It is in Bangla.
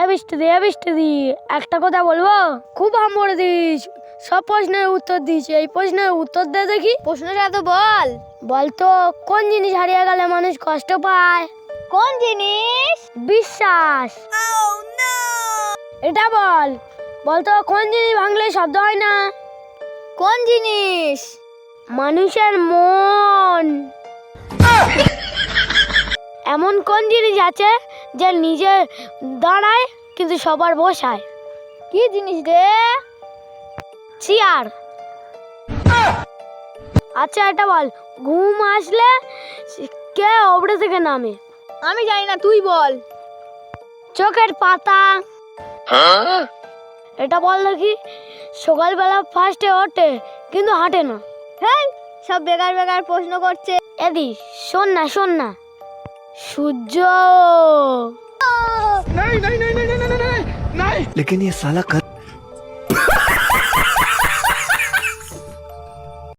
বৃষ্টি একটা কথা বলবো, খুব হাম করে দিস। সব প্রশ্নের উত্তর দিয়েছি, এই প্রশ্নের উত্তর দে দেখি। প্রশ্নটা তো বল। বলতো কোন জিনিস হারিয়ে গেলে মানুষ কষ্ট পায়? কোন জিনিস? বিশ্বাস। এটা বলতো কোন জিনিস ভাঙলে শব্দ হয় না? কোন জিনিস? মানুষের মন। এমন কোন জিনিস আছে যে নিজে দাঁড়ায় কিন্তু সবার বসায়? কি জিনিস রে? চেয়ার। আচ্ছা এটা বল, ঘুম আসলে কে ওপরে থেকে নামে? আমি জানি না, তুই বল। চোখের পাতা। এটা বল দেখি, সকালবেলা ফার্স্টে ওঠে কিন্তু হাঁটে না। হেই, সব বেকার বেকার প্রশ্ন করছে। এদি শোন না সূর্য। नहीं नहीं नहीं नहीं नहीं नहीं नहीं नहीं लेकिन ये साला कर